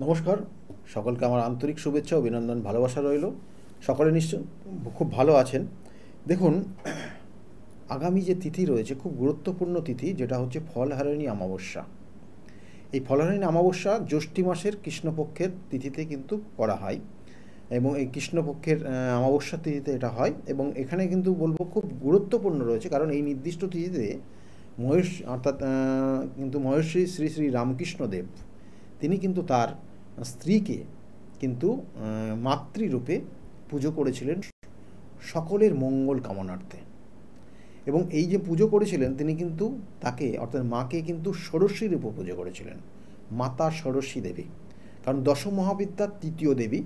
নমস্কার, সকলকে আমার আন্তরিক শুভেচ্ছা অভিনন্দন ভালোবাসা রইল। সকলে নিশ্চয় খুব ভালো আছেন। দেখুন, আগামী যে তিথি রয়েছে খুব গুরুত্বপূর্ণ তিথি, যেটা হচ্ছে ফলহারিণী অমাবস্যা। এই ফলহারিণী অমাবস্যা জ্যৈষ্ঠী মাসের কৃষ্ণপক্ষের তিথিতে কিন্তু করা হয় এবং এই কৃষ্ণপক্ষের অমাবস্যা তিথিতে এটা হয় এবং এখানে কিন্তু বলবো খুব গুরুত্বপূর্ণ রয়েছে, কারণ এই নির্দিষ্ট তিথিতে মহের্ষি শ্রী শ্রী রামকৃষ্ণদেব তিনি কিন্তু তার স্ত্রীকে কিন্তু মাতৃরূপে পুজো করেছিলেন সকলের মঙ্গল কামনার্থে। এবং এই যে পুজো করেছিলেন তিনি কিন্তু তাকে অর্থাৎ মাকে কিন্তু ষোড়শী রূপে পুজো করেছিলেন, মাতা ষোড়শী দেবী, কারণ দশ মহাবিদ্যার তৃতীয় দেবী।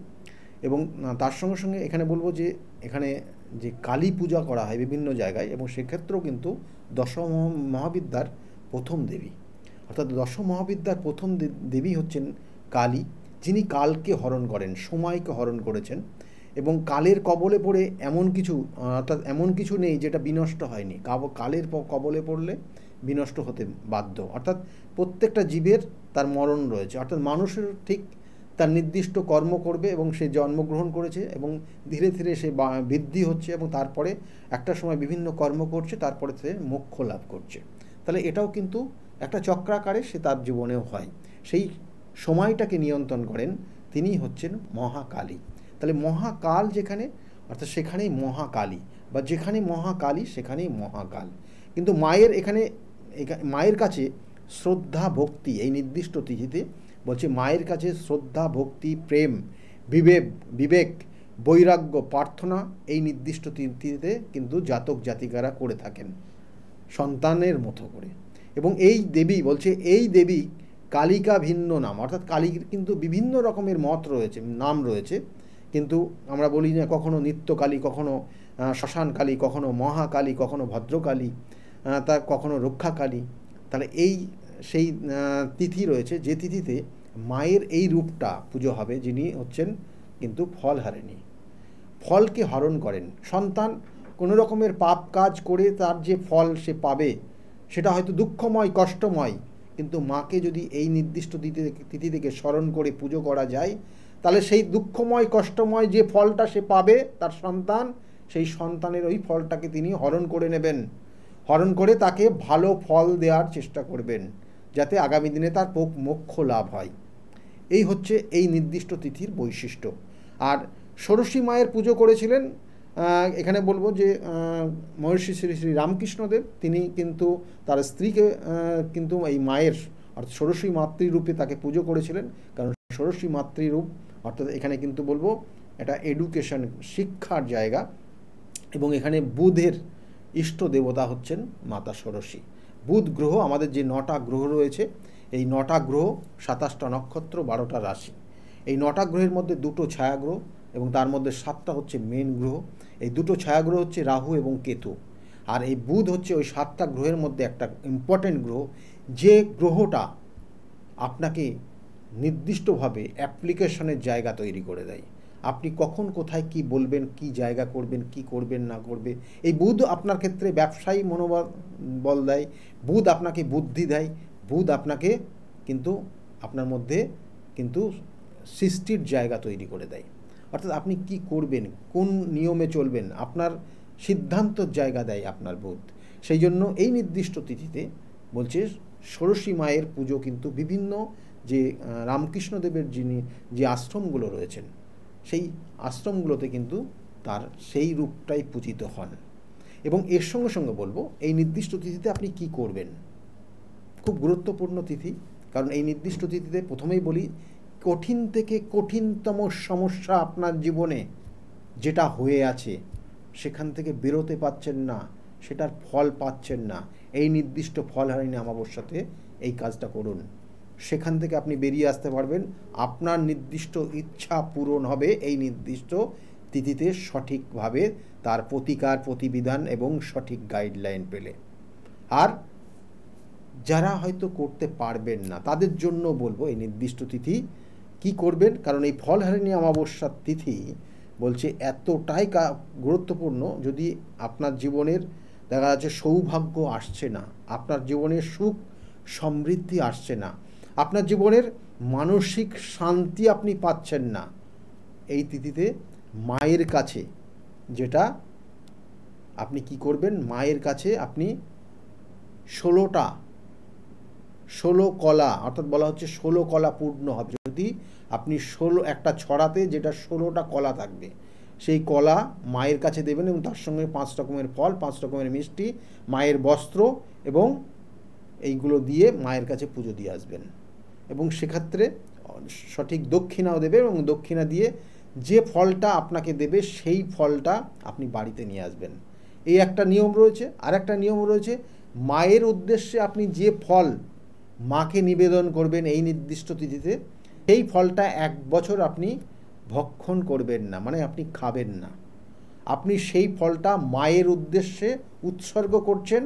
এবং তার সঙ্গে সঙ্গে এখানে বলবো যে এখানে যে কালী পূজা করা হয় বিভিন্ন জায়গায়, এবং সেক্ষেত্রেও কিন্তু দশ মহাবিদ্যার প্রথম দেবী, অর্থাৎ দশ মহাবিদ্যার প্রথম দেবী হচ্ছেন কালী, যিনি কালকে হরণ করেন, সময়কে হরণ করেছেন। এবং কালের কবলে পড়ে এমন কিছু নেই যেটা বিনষ্ট হয়নি। কালের কবলে পড়লে বিনষ্ট হতে বাধ্য, অর্থাৎ প্রত্যেকটা জীবের তার মরণ রয়েছে, অর্থাৎ মানুষের ঠিক তার নির্দিষ্ট কর্ম করবে এবং সে জন্মগ্রহণ করেছে এবং ধীরে ধীরে সে বৃদ্ধি হচ্ছে এবং তারপরে একটা সময় বিভিন্ন কর্ম করছে, তারপরে সে মোক্ষ লাভ করছে। তাহলে এটাও কিন্তু একটা চক্রাকারে সে তার জীবনেও হয়। সেই সময়টাকে নিয়ন্ত্রণ করেন তিনি হচ্ছেন মহাকালী। তাহলে মহাকাল যেখানে, অর্থাৎ সেখানেই মহাকালী, বা যেখানে মহাকালী সেখানেই মহাকাল। কিন্তু মায়ের কাছে শ্রদ্ধা ভক্তি, এই নির্দিষ্ট তিথিতে বলছে মায়ের কাছে শ্রদ্ধা ভক্তি প্রেম বিবেক বৈরাগ্য প্রার্থনা এই নির্দিষ্ট তিথিতে কিন্তু জাতক জাতিকারা করে থাকেন সন্তানের মতো করে। এবং এই দেবী বলছে, এই দেবী কালিকা ভিন্ন নাম, অর্থাৎ কালীর কিন্তু বিভিন্ন রকমের মত রয়েছে, নাম রয়েছে। কিন্তু আমরা বলি না, কখনো নিত্যকালী, কখনো শ্মশানকালী, কখনো মহাকালী, কখনো ভদ্রকালী, তার কখনো রক্ষাকালী। তাহলে সেই তিথি রয়েছে যে তিথিতে মায়ের এই রূপটা পুজো হবে, যিনি হচ্ছেন কিন্তু ফলহারিণী, ফলকে হরণ করেন। সন্তান কোনো রকমের পাপ কাজ করে তার যে ফল সে পাবে সেটা হয়তো দুঃখময় কষ্টময়, কিন্তু মাকে যদি এই নির্দিষ্ট তিথি থেকে স্মরণ করে পুজো করা যায়, তাহলে সেই দুঃখময় কষ্টময় যে ফলটা সে পাবে তার সন্তান, সেই সন্তানের ওই ফলটাকে তিনি হরণ করে নেবেন, হরণ করে তাকে ভালো ফল দেওয়ার চেষ্টা করবেন, যাতে আগামী দিনে তার মোক্ষ লাভ হয়। এই হচ্ছে এই নির্দিষ্ট তিথির বৈশিষ্ট্য। আর ষোড়শী মায়ের পুজো করেছিলেন এখানে বলবো যে মহর্ষি শ্রী শ্রী রামকৃষ্ণদেব, তিনি কিন্তু তার স্ত্রীকে কিন্তু এই মায়ের অর্থাৎ ষোড়শী মাতৃরূপে তাকে পুজো করেছিলেন। কারণ ষোড়শী মাতৃরূপ অর্থাৎ এখানে কিন্তু বলবো এটা এডুকেশন, শিক্ষার জায়গা। এবং এখানে বুধের ইষ্ট দেবতা হচ্ছেন মাতা ষোড়শী। বুধ গ্রহ, আমাদের যে 9টা গ্রহ রয়েছে, এই 9টা গ্রহ 27টা নক্ষত্র 12টা রাশি, এই 9টা গ্রহের মধ্যে 2টো ছায়াগ্রহ এবং তার মধ্যে 7টা হচ্ছে মেন গ্রহ। এই 2টো ছায়াগ্রহ হচ্ছে রাহু এবং কেতু। আর এই বুধ হচ্ছে ওই 7টা গ্রহের মধ্যে একটা ইম্পর্টেন্ট গ্রহ, যে গ্রহটা আপনাকে নির্দিষ্টভাবে অ্যাপ্লিকেশনের জায়গা তৈরি করে দেয়। আপনি কখন কোথায় কি বলবেন, কি জায়গা করবেন, কি করবেন না করবে, এই বুধ আপনার ক্ষেত্রে ব্যবসায়ী মনোবল দেয়, বুধ আপনাকে বুদ্ধি দেয়, বুধ আপনাকে কিন্তু আপনার মধ্যে কিন্তু সৃষ্টির জায়গা তৈরি করে দেয়। অর্থাৎ আপনি কি করবেন, কোন নিয়মে চলবেন, আপনার সিদ্ধান্তর জায়গা দেয় আপনার বুধ। সেই জন্য এই নির্দিষ্ট তিথিতে বলছে ষোড়শী মায়ের পুজো কিন্তু বিভিন্ন যে রামকৃষ্ণদেবের যে আশ্রমগুলো রয়েছেন, সেই আশ্রমগুলোতে কিন্তু তার সেই রূপটাই পূজিত হন। এবং এর সঙ্গে সঙ্গে বলবো এই নির্দিষ্ট তিথিতে আপনি কি করবেন, খুব গুরুত্বপূর্ণ তিথি। কারণ এই নির্দিষ্ট তিথিতে প্রথমেই বলি, কঠিন থেকে কঠিনতম সমস্যা আপনার জীবনে যেটা হয়ে আছে সেখান থেকে বেরোতে পারছেন না, সেটার ফল পাচ্ছেন না, এই নির্দিষ্ট ফলহারিণী অমাবস্যাতে এই কাজটা করুন। সেখান থেকে আপনি বেরিয়ে আসতে পারবেন, আপনার নির্দিষ্ট ইচ্ছা পূরণ হবে এই নির্দিষ্ট তিথিতে সঠিকভাবে তার প্রতিকার প্রতিবিধান এবং সঠিক গাইডলাইন পেলে। আর যারা হয়তো করতে পারবেন না তাদের জন্য বলবো এই নির্দিষ্ট তিথি কি করবেন, কারণ এই ফলহারিণী অমাবস্যার তিথি বলছে এতটাই গুরুত্বপূর্ণ। যদি আপনার জীবনের দেখা যাচ্ছে সৌভাগ্য আসছে না, আপনার জীবনে সুখ সমৃদ্ধি আসছে না, আপনার জীবনের মানসিক শান্তি আপনি পাচ্ছেন না। এই তিথিতে মায়ের কাছে যেটা আপনি কি করবেন, মায়ের কাছে আপনি 16 কলা, অর্থাৎ বলা হচ্ছে 16 কলা পূর্ণ হবে। যদি আপনি একটা ছড়াতে যেটা 16টা কলা থাকবে, সেই কলা মায়ের কাছে দেবেন এবং তার সঙ্গে 5 রকমের ফল, 5 রকমের মিষ্টি, মায়ের বস্ত্র এবং এইগুলো দিয়ে মায়ের কাছে পুজো দিয়ে আসবেন। এবং সেক্ষেত্রে সঠিক দক্ষিণাও দেবে এবং দক্ষিণা দিয়ে যে ফলটা আপনাকে দেবে সেই ফলটা আপনি বাড়িতে নিয়ে আসবেন। এই একটা নিয়ম রয়েছে। আর একটা নিয়ম রয়েছে, মায়ের উদ্দেশ্যে আপনি যে ফল মাকে নিবেদন করবেন এই নির্দিষ্ট তিথিতে, সেই ফলটা 1 বছর আপনি ভক্ষণ করবেন না, মানে আপনি খাবেন না। আপনি সেই ফলটা মায়ের উদ্দেশ্যে উৎসর্গ করছেন,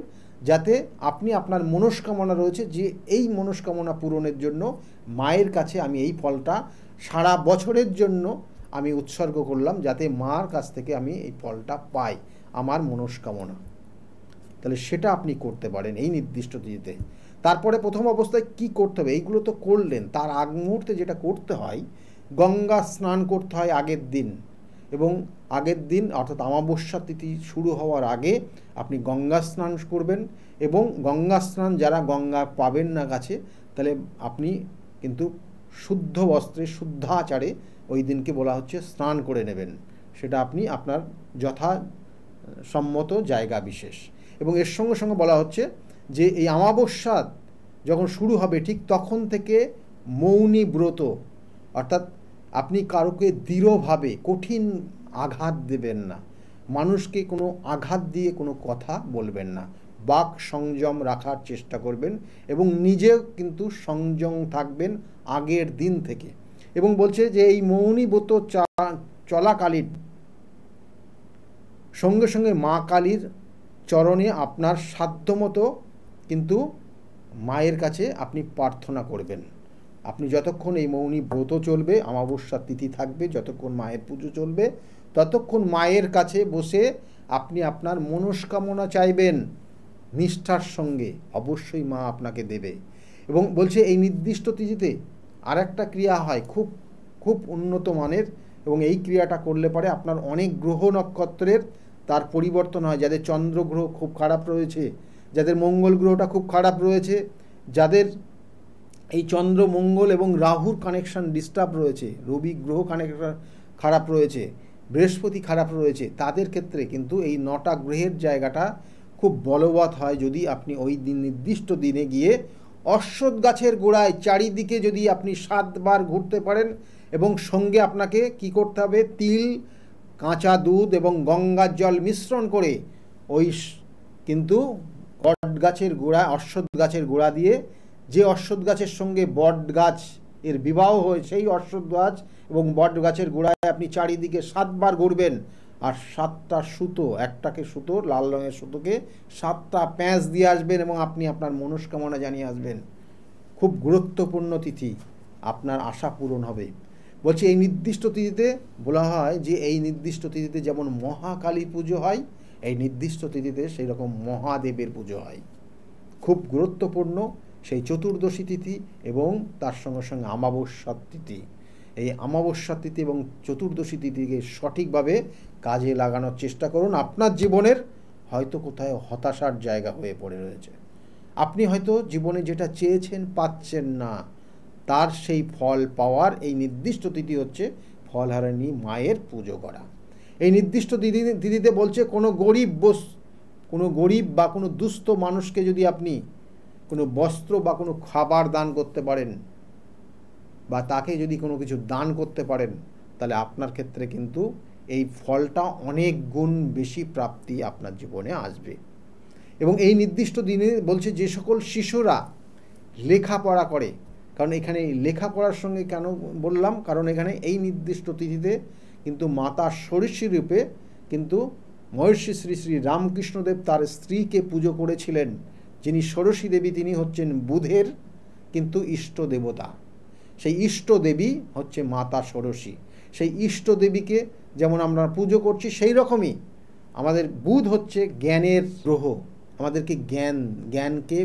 যাতে আপনি আপনার মনস্কামনা রয়েছে যে এই মনস্কামনা পূরণের জন্য মায়ের কাছে আমি এই ফলটা সারা বছরের জন্য আমি উৎসর্গ করলাম, যাতে মার কাছ থেকে আমি এই ফলটা পাই, আমার মনস্কামনা। তাহলে সেটা আপনি করতে পারেন এই নির্দিষ্ট তিথিতে। তারপরে প্রথম অবস্থায় কি করতে হবে, এইগুলো তো করলেন, তার আগ মুহূর্তে যেটা করতে হয়, গঙ্গা স্নান করতে হয় আগের দিন। এবং আগের দিন অর্থাৎ অমাবস্যা তিথি শুরু হওয়ার আগে আপনি গঙ্গা স্নান করবেন। এবং গঙ্গা স্নান যারা গঙ্গা পাবেন না কাছে, তাহলে আপনি কিন্তু শুদ্ধ বস্ত্রে শুদ্ধাচারে ওই দিনকে বলা হচ্ছে স্নান করে নেবেন। সেটা আপনি আপনার যথাসম্মত জায়গা বিশেষ। এবং এর সঙ্গে সঙ্গে বলা হচ্ছে যে এই অমাবস্যা যখন শুরু হবে ঠিক তখন থেকে মৌনী ব্রত, অর্থাৎ আপনি কারোকে দৃঢ়ভাবে কঠিন আঘাত দেবেন না, মানুষকে কোনো আঘাত দিয়ে কোনো কথা বলবেন না, বাক সংযম রাখার চেষ্টা করবেন এবং নিজেও কিন্তু সংযম থাকবেন আগের দিন থেকে। এবং বলছে যে এই মৌনী ব্রত চলাকালীন সঙ্গে সঙ্গে মা কালীর চরণে আপনার সাধ্যমতো কিন্তু মায়ের কাছে আপনি প্রার্থনা করবেন। আপনি যতক্ষণ এই মৌনী ব্রত চলবে, অমাবস্যার তিথি থাকবে, যতক্ষণ মায়ের পুজো চলবে, ততক্ষণ মায়ের কাছে বসে আপনি আপনার মনস্কামনা চাইবেন নিষ্ঠার সঙ্গে, অবশ্যই মা আপনাকে দেবে। এবং বলছে এই নির্দিষ্ট তিথিতে আর একটা ক্রিয়া হয় খুব খুব উন্নত মানের, এবং এই ক্রিয়াটা করলে পরে আপনার অনেক গ্রহ নক্ষত্রের তার পরিবর্তন হয়। যাদের চন্দ্র গ্রহ খুব খারাপ রয়েছে, যাদের মঙ্গল গ্রহটা খুব খারাপ রয়েছে, যাদের এই চন্দ্র মঙ্গল এবং রাহুর কানেকশান ডিস্টার্ব রয়েছে, রবি গ্রহ কানেকশান খারাপ রয়েছে, বৃহস্পতি খারাপ রয়েছে, তাদের ক্ষেত্রে কিন্তু এই 9টা গ্রহের জায়গাটা খুব বলবৎ হয় যদি আপনি ওই দিন নির্দিষ্ট দিনে গিয়ে অশ্বত্থ গাছের গোড়ায় চারিদিকে যদি আপনি 7 বার ঘুরতে পারেন। এবং সঙ্গে আপনাকে কি করতে হবে, তিল, কাঁচা দুধ এবং গঙ্গার জল মিশ্রণ করে ওই কিন্তু বট গাছের গোড়া, অশ্বত্থ গাছের গোড়া দিয়ে, যে অশ্বত্থ গাছের সঙ্গে বট গাছ এর বিবাহ হয়, সেই অশ্বত্থ গাছ এবং বট গাছের গোড়ায় আপনি চারিদিকে 7 বার ঘুরবেন। আর 7টা সুতো, একটাকে সুতো, লাল রঙের সুতোকে 7টা প্যাঁচ দিয়ে আসবেন এবং আপনি আপনার মনস্কামনা জানিয়ে আসবেন। খুব গুরুত্বপূর্ণ তিথি, আপনার আশা পূরণ হবে। বলছি এই নির্দিষ্ট তিথিতে বলা হয় যে এই নির্দিষ্ট তিথিতে যেমন মহাকালী পুজো হয়, এই নির্দিষ্ট তিথিতে সেই রকম মহাদেবের পুজো হয়। খুব গুরুত্বপূর্ণ সেই চতুর্দশী তিথি এবং তার সঙ্গে সঙ্গে অমাবস্যা তিথি। এই অমাবস্যা তিথি এবং চতুর্দশী তিথিকে সঠিকভাবে কাজে লাগানোর চেষ্টা করুন। আপনার জীবনের হয়তো কোথায় হতাশার জায়গা হয়ে পড়ে রয়েছে, আপনি হয়তো জীবনে যেটা চেয়েছেন পাচ্ছেন না, তার সেই ফল পাওয়ার এই নির্দিষ্ট তিথি হচ্ছে ফলহারিণী মায়ের পুজো করা। এই নির্দিষ্ট তিথিতে বলছে কোনো গরিব বা কোনো দুস্থ মানুষকে যদি আপনি কোনো বস্ত্র বা কোনো খাবার দান করতে পারেন, বা তাকে যদি কোনো কিছু দান করতে পারেন, তাহলে আপনার ক্ষেত্রে কিন্তু এই ফলটা অনেক গুণ বেশি প্রাপ্তি আপনার জীবনে আসবে। এবং এই নির্দিষ্ট দিনে বলছে যে সকল শিশুরা লেখাপড়া করে, কারণ এখানে লেখাপড়ার সঙ্গে কেন বললাম, কারণ এখানে এই নির্দিষ্ট তিথিতে কিন্তু মাতা ষোড়শী রূপে কিন্তু মহর্ষি শ্রী শ্রী রামকৃষ্ণদেব তার স্ত্রীকে পুজো করেছিলেন। যিনি ষোড়শী দেবী, তিনি হচ্ছেন বুধের কিন্তু ইষ্ট দেবতা। সেই ইষ্ট দেবী হচ্ছে মাতা ষোড়শী। সেই ইষ্ট দেবীকে যেমন আমরা পুজো করছি, সেই রকমই আমাদের বুধ হচ্ছে জ্ঞানের গ্রহ, আমাদেরকে জ্ঞানকে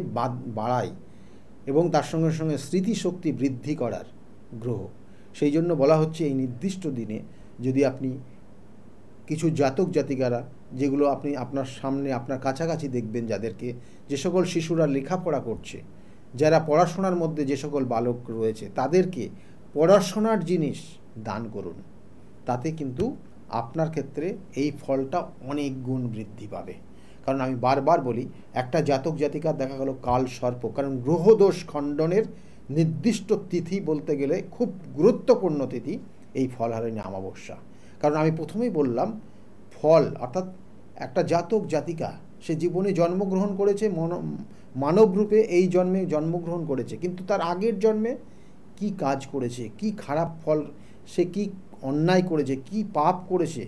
বাড়ায়। এবং তার সঙ্গে সঙ্গে স্মৃতিশক্তি বৃদ্ধি করার গ্রহ। সেই জন্য বলা হচ্ছে এই নির্দিষ্ট দিনে যদি আপনি কিছু জাতক জাতিকারা, যেগুলো আপনি আপনার সামনে আপনার কাছাকাছি দেখবেন, যাদেরকে, যে সকল শিশুরা লেখাপড়া করছে, যারা পড়াশোনার মধ্যে যে সকল বালক রয়েছে, তাদেরকে পড়াশোনার জিনিস দান করুন। তাতে কিন্তু আপনার ক্ষেত্রে এই ফলটা অনেক গুণ বৃদ্ধি পাবে। কারণ আমি বারবার বলি, একটা জাতক জাতিকার দেখা গেল কাল সর্প, কারণ গ্রহদোষ খণ্ডনের নির্দিষ্ট তিথি বলতে গেলে খুব গুরুত্বপূর্ণ তিথি এই ফলহারিণী অমাবস্যা। কারণ আমি প্রথমেই বললাম, ফল অর্থাৎ একটা জাতক জাতিকা সে জীবনে জন্মগ্রহণ করেছে, মানব রূপে এই জন্মে জন্মগ্রহণ করেছে, কিন্তু তার আগের জন্মে কি কাজ করেছে, কি খারাপ ফল, সে কি অন্যায় করেছে, কি পাপ করেছে,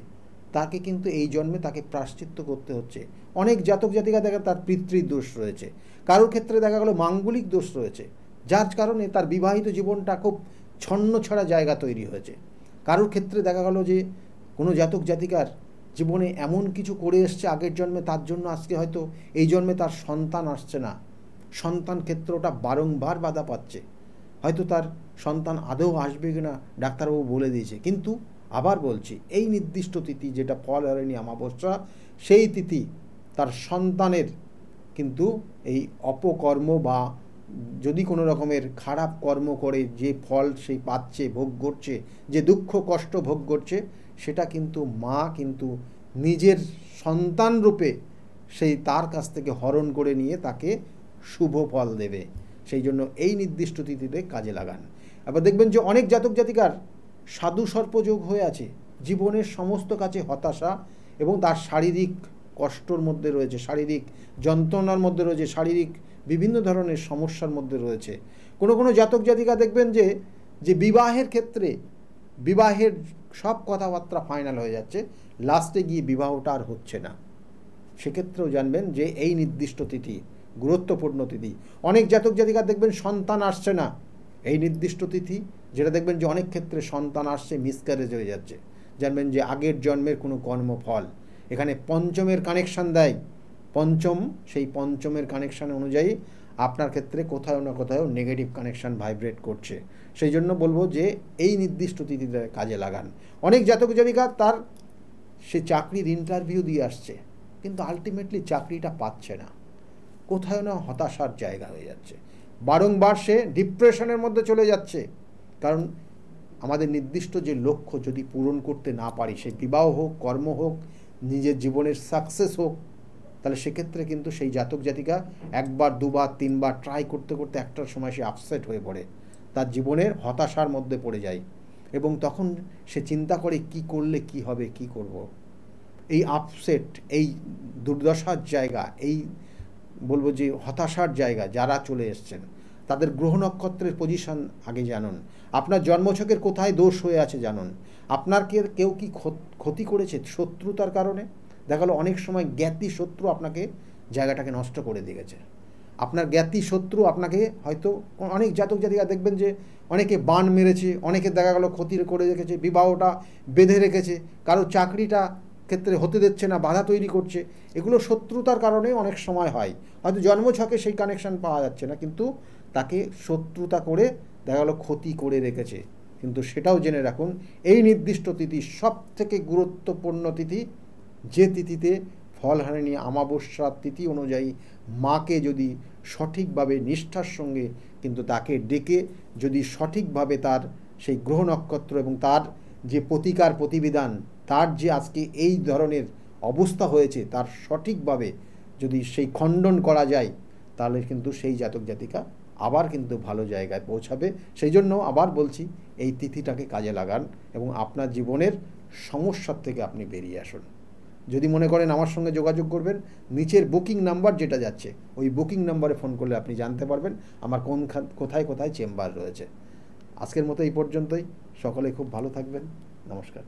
তাকে কিন্তু এই জন্মে তাকে প্রায়শ্চিত্ত করতে হচ্ছে। অনেক জাতক জাতিকা দেখা তার পিতৃদোষ রয়েছে, কারোর ক্ষেত্রে দেখা গেল মাঙ্গলিক দোষ রয়েছে, যার কারণে তার বিবাহিত জীবনটা খুব ছন্নছাড়া জায়গা তৈরি হয়েছে। কারোর ক্ষেত্রে দেখা গেল যে কোনো জাতক জাতিকার জীবনে এমন কিছু করে এসছে আগের জন্মে, তার জন্য আজকে হয়তো এই জন্মে তার সন্তান আসছে না, সন্তান ক্ষেত্রটা বারংবার বাধা পাচ্ছে, হয়তো তার সন্তান আদৌ আসবে কিনা ডাক্তারবাবু বলে দিয়েছে। কিন্তু আবার বলছি, এই নির্দিষ্ট তিথি যেটা ফলহারিণী অমাবস্যা, সেই তিথি তার সন্তানের কিন্তু এই অপকর্ম বা যদি কোনো রকমের খারাপ কর্ম করে যে ফল সেই পাচ্ছে, ভোগ করছে, যে দুঃখ কষ্ট ভোগ করছে, সেটা কিন্তু মা কিন্তু নিজের সন্তান রূপে সেই তার কাছ থেকে হরণ করে নিয়ে তাকে শুভ ফল দেবে। সেই জন্য এই নির্দিষ্ট তিথিতে কাজে লাগান। আবার দেখবেন যে অনেক জাতক জাতিকার সাধু সর্পযোগ হয়ে আছে, জীবনের সমস্ত কাছে হতাশা এবং তার শারীরিক কষ্টর মধ্যে রয়েছে, শারীরিক যন্ত্রণার মধ্যে রয়েছে, শারীরিক বিভিন্ন ধরনের সমস্যার মধ্যে রয়েছে। কোনো কোনো জাতক জাতিকা দেখবেন যে বিবাহের ক্ষেত্রে বিবাহের সব কথাবার্তা ফাইনাল হয়ে যাচ্ছে, লাস্টে গিয়ে বিবাহটা আর হচ্ছে না। সেক্ষেত্রেও জানবেন যে এই নির্দিষ্ট তিথি গুরুত্বপূর্ণ তিথি। অনেক জাতক জাতিকা দেখবেন সন্তান আসছে না, এই নির্দিষ্ট তিথি যেটা দেখবেন যে অনেক ক্ষেত্রে সন্তান আসছে, মিসক্যারেজ হয়ে যাচ্ছে, জানবেন যে আগের জন্মের কোনো কর্মফল। এখানে পঞ্চমের কানেকশান দেয়, পঞ্চম, সেই পঞ্চমের কানেকশান অনুযায়ী আপনার ক্ষেত্রে কোথাও না কোথাও নেগেটিভ কানেকশান ভাইব্রেট করছে। সেই জন্য বলবো যে এই নির্দিষ্ট তিথিতে কাজে লাগান। অনেক জাতক জাতিকা তার সে চাকরির ইন্টারভিউ দিয়ে আসছে, কিন্তু আলটিমেটলি চাকরিটা পাচ্ছে না, কোথাও না হতাশার জায়গা হয়ে যাচ্ছে, বারংবার সে ডিপ্রেশনের মধ্যে চলে যাচ্ছে। কারণ আমাদের নির্দিষ্ট যে লক্ষ্য যদি পূরণ করতে না পারি, সে বিবাহ হোক, কর্ম হোক, নিজের জীবনের সাকসেস হোক, তাহলে সেক্ষেত্রে কিন্তু সেই জাতক জাতিকা একবার দুবার তিনবার ট্রাই করতে করতে একটার সময় সে আপসেট হয়ে পড়ে, তার জীবনের হতাশার মধ্যে পড়ে যায়, এবং তখন সে চিন্তা করে কি করলে কি হবে, কি করব। এই আপসেট, এই দুর্দশার জায়গা, এই বলবো যে হতাশার জায়গা যারা চলে এসছেন, তাদের গ্রহ নক্ষত্রের পজিশন আগে জানুন, আপনার জন্মছকের কোথায় দোষ হয়ে আছে জানুন, আপনার কেউ কি ক্ষতি করেছে শত্রুতার কারণে। দেখা গেলো অনেক সময় জ্ঞাতি শত্রু আপনাকে জায়গাটাকে নষ্ট করে দিয়ে গেছে, আপনার জ্ঞাতি শত্রু আপনাকে হয়তো, অনেক জাতক জাতিকা দেখবেন যে অনেকে বান মেরেছে, অনেকে দেখা গেলো ক্ষতি করে রেখেছে, বিবাহটা বেঁধে রেখেছে, কারো চাকরিটা ক্ষেত্রে হতে দিচ্ছে না, বাধা তৈরি করছে। এগুলো শত্রুতার কারণে অনেক সময় হয়, হয়তো জন্মছকে সেই কানেকশান পাওয়া যাচ্ছে না, কিন্তু তাকে শত্রুতা করে দেখা গেলো ক্ষতি করে রেখেছে। কিন্তু সেটাও জেনে রাখুন, এই নির্দিষ্ট তিথি সব থেকে গুরুত্বপূর্ণ তিথি, যে তিথিতে ফলহারিণী অমাবস্যার তিথি অনুযায়ী মাকে যদি সঠিকভাবে নিষ্ঠার সঙ্গে কিন্তু তাকে ডেকে যদি সঠিকভাবে তার সেই গ্রহ নক্ষত্র এবং তার যে প্রতিকার প্রতিবিধান, তার যে আজকে এই ধরনের অবস্থা হয়েছে, তার সঠিকভাবে যদি সেই খণ্ডন করা যায়, তাহলে কিন্তু সেই জাতক জাতিকা আবার কিন্তু ভালো জায়গায় পৌঁছাবে। সেই জন্য আবার বলছি, এই তিথিটাকে কাজে লাগান এবং আপনার জীবনের সমস্যার থেকে আপনি বেরিয়ে আসুন। যদি মনে করেন আমার সঙ্গে যোগাযোগ করবেন, নিচের বুকিং নাম্বার যেটা যাচ্ছে, ওই বুকিং নাম্বারে ফোন করলে আপনি জানতে পারবেন আমার কোথায় কোথায় চেম্বার রয়েছে। আজকের মতো এই পর্যন্তই, সকলে খুব ভালো থাকবেন, নমস্কার।